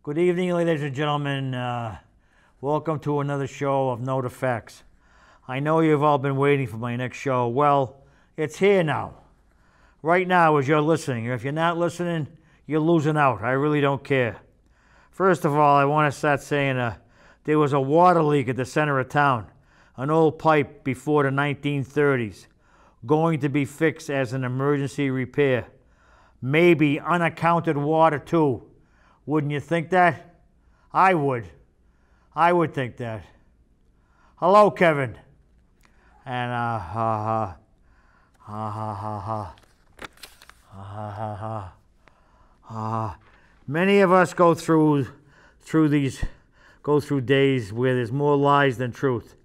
Good evening, ladies and gentlemen. Welcome to another show of Note Effects. I know you've all been waiting for my next show. Well, it's here now. Right now as you're listening. If you're not listening, you're losing out. I really don't care. First of all, I want to start saying there was a water leak at the center of town. An old pipe before the 1930s. Going to be fixed as an emergency repair. Maybe unaccounted water too. Wouldn't you think that? I would. I would think that. Hello, Kevin. And many of us go through days where there's more lies than truth.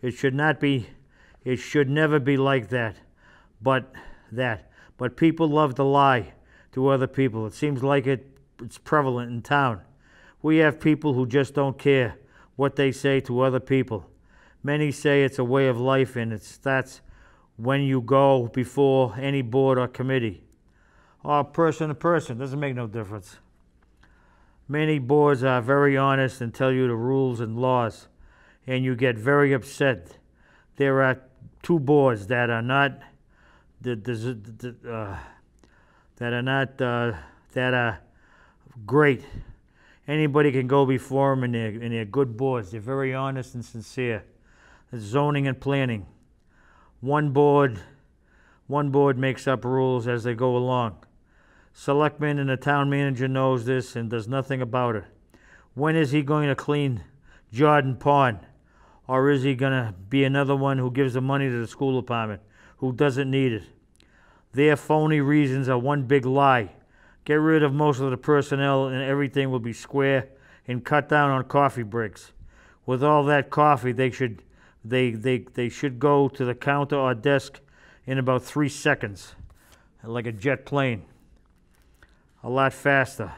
It should never be like that. But people love to lie to other people. It seems like it's prevalent in town. We have people who just don't care what they say to other people. Many say it's a way of life, and that's when you go before any board or committee. Or person to person, doesn't make no difference. Many boards are very honest and tell you the rules and laws, and you get very upset. There are two boards that are not great. Anybody can go before them, and they're good boards. They're very honest and sincere. It's zoning and planning. One board makes up rules as they go along. Selectman and the town manager knows this and does nothing about it. When is he going to clean Jordan Pond? Or is he going to be another one who gives the money to the school department, who doesn't need it? Their phony reasons are one big lie. Get rid of most of the personnel and everything will be square, and cut down on coffee breaks. With all that coffee, they should go to the counter or desk in about 3 seconds, like a jet plane. A lot faster.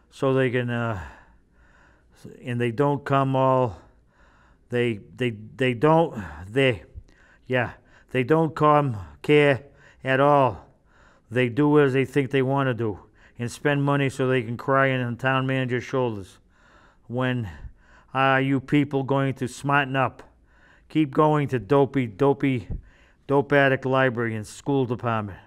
So they can, and they don't come all, they don't come care at all. They do as they think they want to do and spend money so they can cry on the town manager's shoulders. When are you people going to smarten up? Keep going to dope addict library and school department.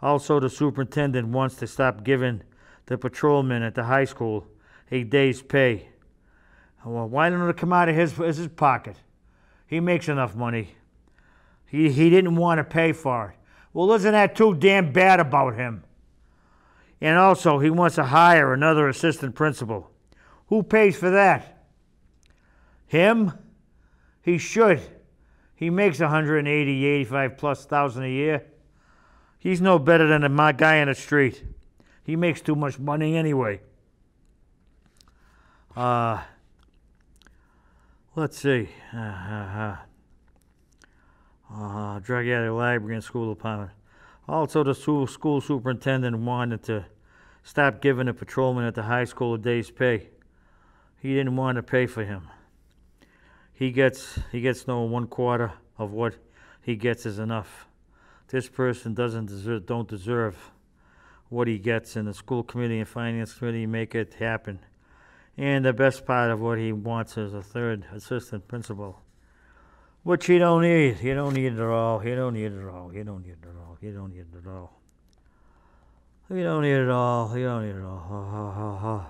Also, the superintendent wants to stop giving the patrolman at the high school a day's pay. Well, why don't it come out of his pocket? He makes enough money. He didn't want to pay for it. Well, isn't that too damn bad about him? And also, he wants to hire another assistant principal. Who pays for that? Him? He should. He makes $185,000+ a year. He's no better than my guy on the street. He makes too much money anyway. Let's see. Drug addict library and school department. Also, the school superintendent wanted to stop giving the patrolman at the high school a day's pay. He didn't want to pay for him. He gets no 1/4 of what he gets is enough. This person don't deserve what he gets, and the school committee and finance committee make it happen. And the best part of what he wants is a third assistant principal. Which you don't need. You don't need it at all. You don't need it at all. You don't need it at all. You don't need it at all. You don't need it at all. You don't need it at all.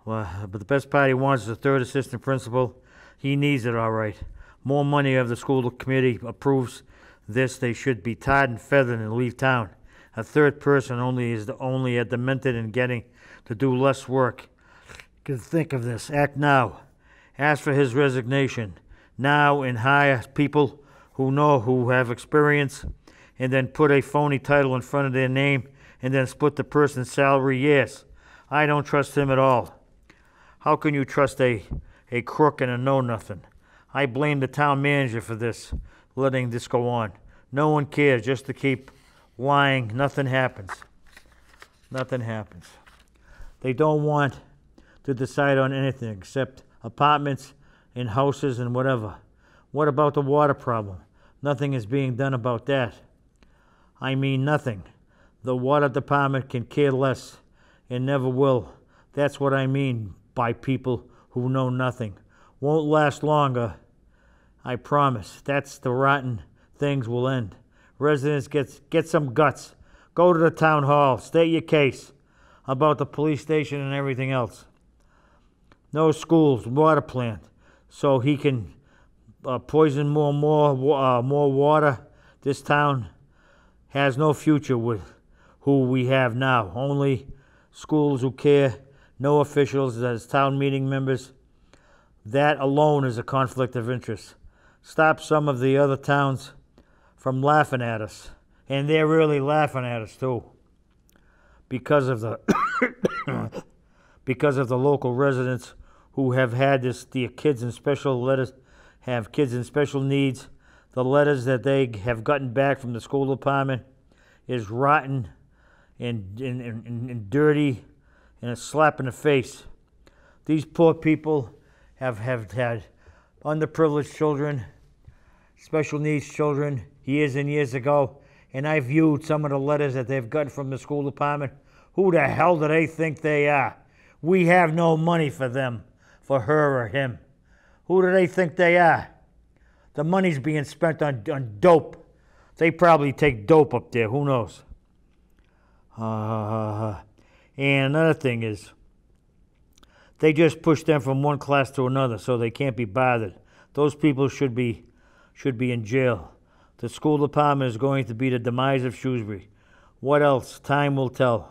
Well, but the best part he wants is a third assistant principal. He needs it, all right. More money if the school committee approves this. They should be tarred and feathered and leave town. A third person is only a demented and getting to do less work. Can think of this. Act now. Ask for his resignation now and hire people who have experience, and then put a phony title in front of their name and then split the person's salary. Yes, I don't trust him at all. How can you trust a crook and a know-nothing? I blame the town manager for this, letting this go on. No one cares, just to keep lying. Nothing happens. Nothing happens. They don't want to decide on anything except apartments and houses and whatever. What about the water problem? Nothing is being done about that. I mean nothing. The water department can care less and never will. That's what I mean by people who know nothing. Won't last longer, I promise. That's the rotten things will end. Residents get some guts. Go to the town hall. State your case about the police station and everything else. No schools, water plant, so he can poison more water. This town has no future with who we have now. Only schools who care, no officials as town meeting members. That alone is a conflict of interest. Stop some of the other towns from laughing at us. And they're really laughing at us too. Because of the because of the local residents who have had their kids in special letters, have kids in special needs. The letters that they have gotten back from the school department is rotten and dirty and a slap in the face. These poor people have had underprivileged children, special needs children, years and years ago, and I viewed some of the letters that they've gotten from the school department. Who the hell do they think they are? We have no money for them, for her or him. Who do they think they are? The money's being spent on dope. They probably take dope up there, who knows? And another thing is, they just push them from one class to another so they can't be bothered. Those people should be in jail. The school department is going to be the demise of Shrewsbury. What else? Time will tell.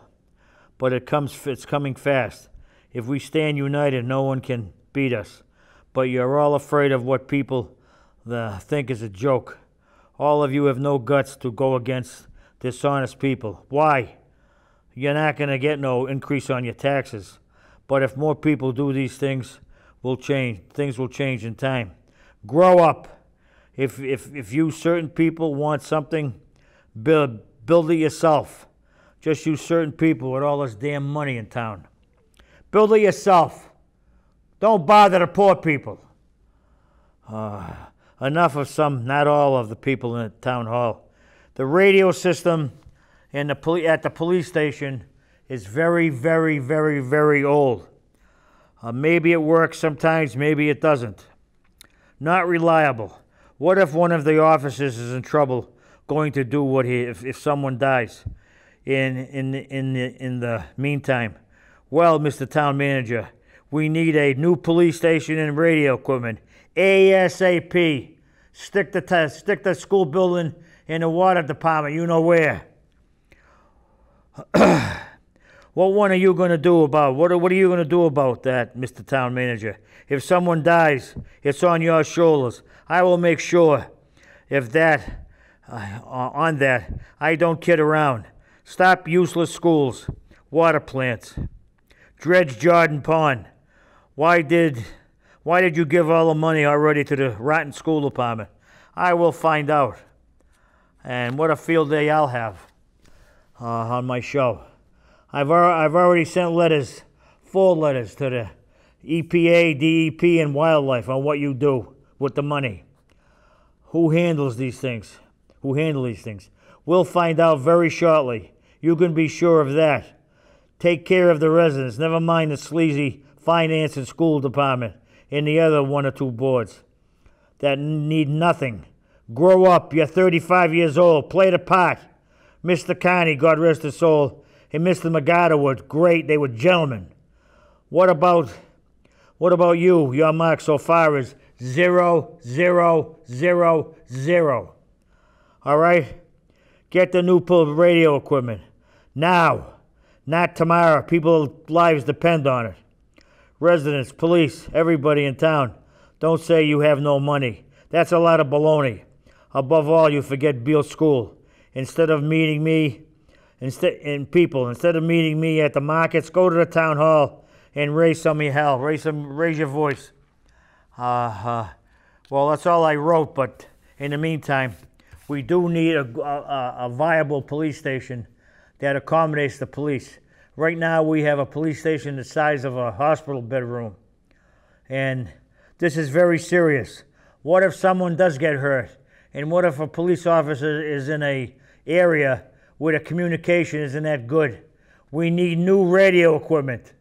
But it's coming fast. If we stand united, no one can beat us. But you're all afraid of what people think is a joke. All of you have no guts to go against dishonest people. Why? You're not going to get no increase on your taxes. But if more people do these things, will change. Things will change in time. Grow up. If you certain people want something, build it yourself. Just you certain people with all this damn money in town. Build it yourself. Don't bother the poor people. Enough of some, not all of the people in the town hall. The radio system and at the police station is very, very, very, very old. Maybe it works sometimes, maybe it doesn't. Not reliable. What if one of the officers is in trouble going to do what if someone dies in the meantime? Well, Mr. Town Manager, we need a new police station and radio equipment. ASAP. Stick the school building and the water department, you know where. What are you going to do about what are you going to do about that, Mr. Town Manager? If someone dies, it's on your shoulders. I will make sure on that, I don't kid around. Stop useless schools, water plants, dredge Jordan Pond. Why did you give all the money already to the rotten school department? I will find out. And what a field day I'll have on my show. I've already sent letters, 4 letters to the EPA, DEP, and wildlife on what you do with the money. Who handles these things? Who handle these things? We'll find out very shortly. You can be sure of that. Take care of the residents. Never mind the sleazy finance and school department and the other 1 or 2 boards that need nothing. Grow up. You're 35 years old. Play the part. Mr. Carney, God rest his soul, and Mr. McGarter were great. They were gentlemen. What about you? Your mark so far is 0, 0, 0, 0. All right? Get the new radio equipment. Now. Not tomorrow. People's lives depend on it. Residents, police, everybody in town, don't say you have no money. That's a lot of baloney. Above all, you forget Beale School. Instead of meeting me at the markets, go to the town hall and raise some of your hell. Raise your voice. Well, that's all I wrote, but in the meantime, we do need a viable police station that accommodates the police. Right now, we have a police station the size of a hospital bedroom. And this is very serious. What if someone does get hurt And what if a police officer is in a area where the communication isn't that good? We need new radio equipment.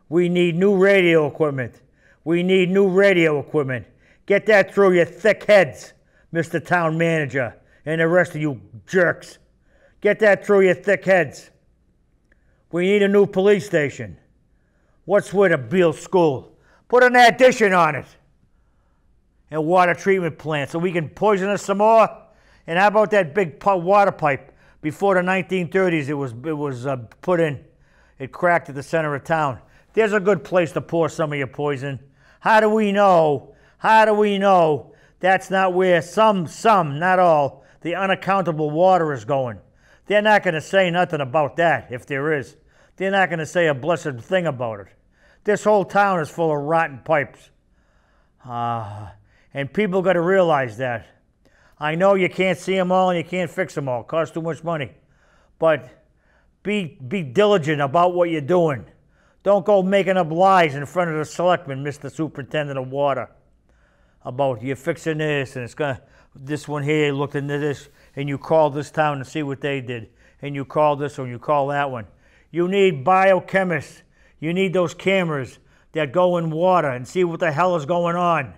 We need new radio equipment. We need new radio equipment. Get that through your thick heads, Mr. Town Manager, and the rest of you jerks. Get that through your thick heads. We need a new police station. What's with a Beale School? Put an addition on it. And water treatment plant so we can poison us some more. And how about that big water pipe? Before the 1930s, it was put in. It cracked at the center of town. There's a good place to pour some of your poison. How do we know? How do we know that's not where some, not all, the unaccountable water is going? They're not going to say nothing about that, if there is. They're not going to say a blessed thing about it. This whole town is full of rotten pipes. And people got to realize that. I know you can't see them all and you can't fix them all. It costs too much money. But be diligent about what you're doing. Don't go making up lies in front of the selectman, Mr. Superintendent of Water, about you're fixing this and it's gonna, this one here looked into this, and you call this town to see what they did, and you call this or you call that one. You need biochemists. You need those cameras that go in water and see what the hell is going on.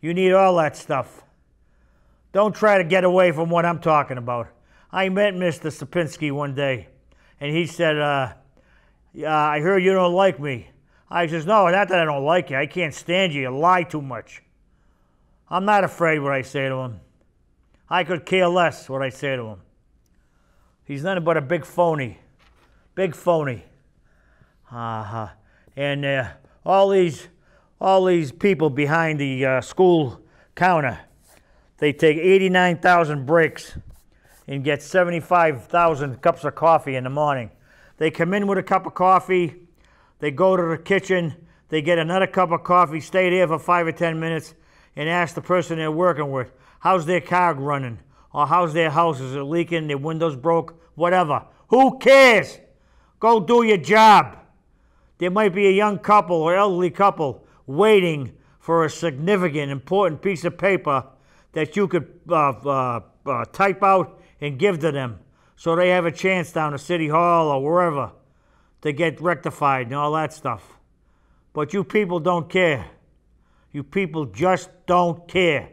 You need all that stuff. Don't try to get away from what I'm talking about. I met Mr. Sapinski one day, and he said, yeah, I heard you don't like me. I says, no, not that I don't like you. I can't stand you. You lie too much. I'm not afraid what I say to him. I could care less what I say to him. He's nothing but a big phony. Big phony. And all these people behind the school counter, they take 89,000 breaks and get 75,000 cups of coffee in the morning. They come in with a cup of coffee, they go to the kitchen, they get another cup of coffee, stay there for 5 or 10 minutes, and ask the person they're working with, how's their car running? Or how's their house? Is it leaking? Their windows broke? Whatever. Who cares? Go do your job. There might be a young couple or elderly couple waiting for a significant, important piece of paper that you could type out and give to them so they have a chance down to City Hall or wherever to get rectified and all that stuff. But you people don't care. You people just don't care.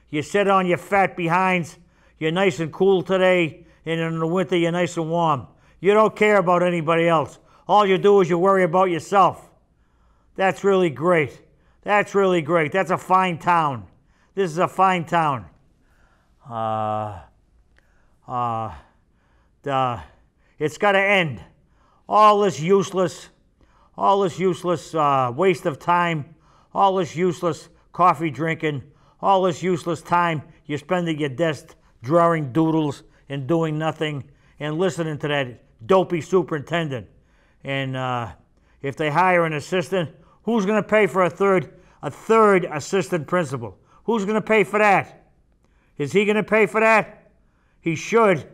You sit on your fat behinds, you're nice and cool today, and in the winter you're nice and warm. You don't care about anybody else. All you do is you worry about yourself. That's really great. That's really great. That's a fine town. This is a fine town. It's got to end. All this useless waste of time, all this useless coffee drinking, all this useless time you spend at your desk drawing doodles and doing nothing and listening to that dopey superintendent. And if they hire an assistant, who's going to pay for a third assistant principal? Who's going to pay for that? Is he going to pay for that? He should.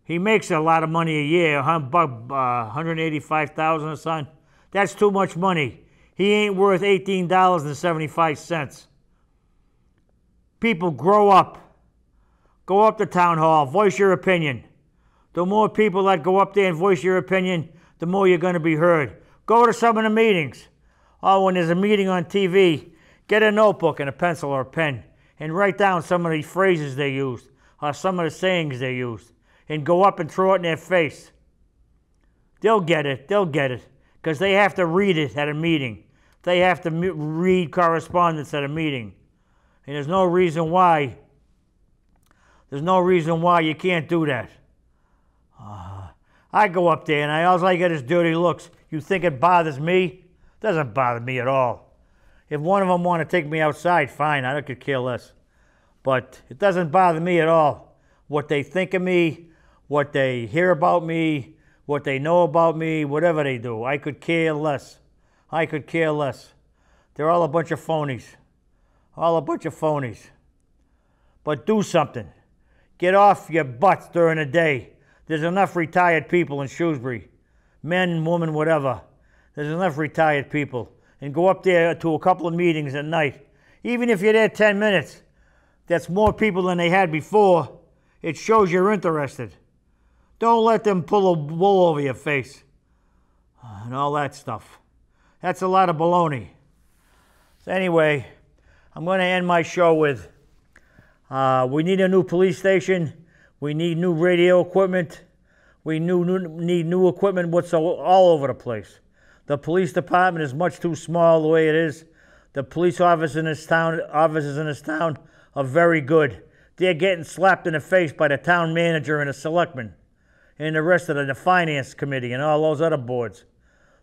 He makes a lot of money a year, $185,000 or something. That's too much money. He ain't worth $18.75. People, grow up. Go up to town hall, voice your opinion. The more people that go up there and voice your opinion, the more you're going to be heard. Go to some of the meetings. Oh, when there's a meeting on TV, get a notebook and a pencil or a pen and write down some of the phrases they used or some of the sayings they used and go up and throw it in their face. They'll get it. They'll get it because they have to read it at a meeting. They have to read correspondence at a meeting. And there's no reason why you can't do that. I go up there and all I get is dirty looks. You think it bothers me? It doesn't bother me at all. If one of them want to take me outside, fine, I could care less. But it doesn't bother me at all. What they think of me, what they hear about me, what they know about me, whatever they do, I could care less. I could care less. They're all a bunch of phonies. All a bunch of phonies. But do something. Get off your butts during the day. There's enough retired people in Shrewsbury. Men, women, whatever. There's enough retired people. And go up there to a couple of meetings at night. Even if you're there 10 minutes, that's more people than they had before, it shows you're interested. Don't let them pull a wool over your face and all that stuff. That's a lot of baloney. So anyway, I'm going to end my show with, we need a new police station. We need new radio equipment. We need new equipment what's all over the place. The police department is much too small the way it is. The police officers in this town are very good. They're getting slapped in the face by the town manager and the selectmen and the rest of the finance committee and all those other boards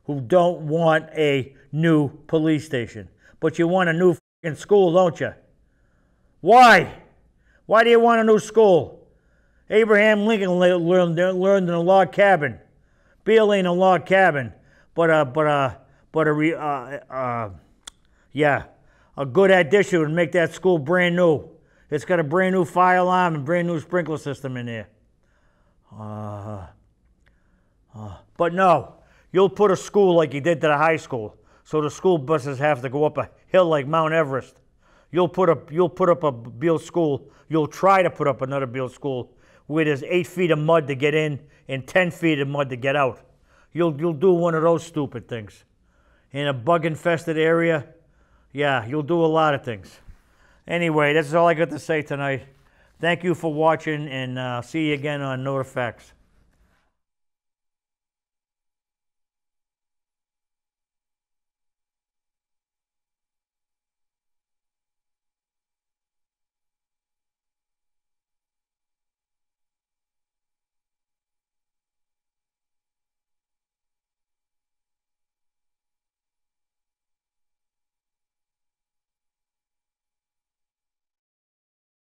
who don't want a new police station. But you want a new f***ing school, don't you? Why? Why do you want a new school? Abraham Lincoln learned in a log cabin. Beale ain't a log cabin, a good addition would make that school brand new. It's got a brand new fire alarm and brand new sprinkler system in there. But no, you'll put a school like you did to the high school, so the school buses have to go up a hill like Mount Everest. You'll put up a Beale school. You'll try to put up another Beale school where there's 8 feet of mud to get in and 10 feet of mud to get out. You'll do one of those stupid things. In a bug-infested area, yeah, you'll do a lot of things. Anyway, that's all I got to say tonight. Thank you for watching, and see you again on NotiFacts.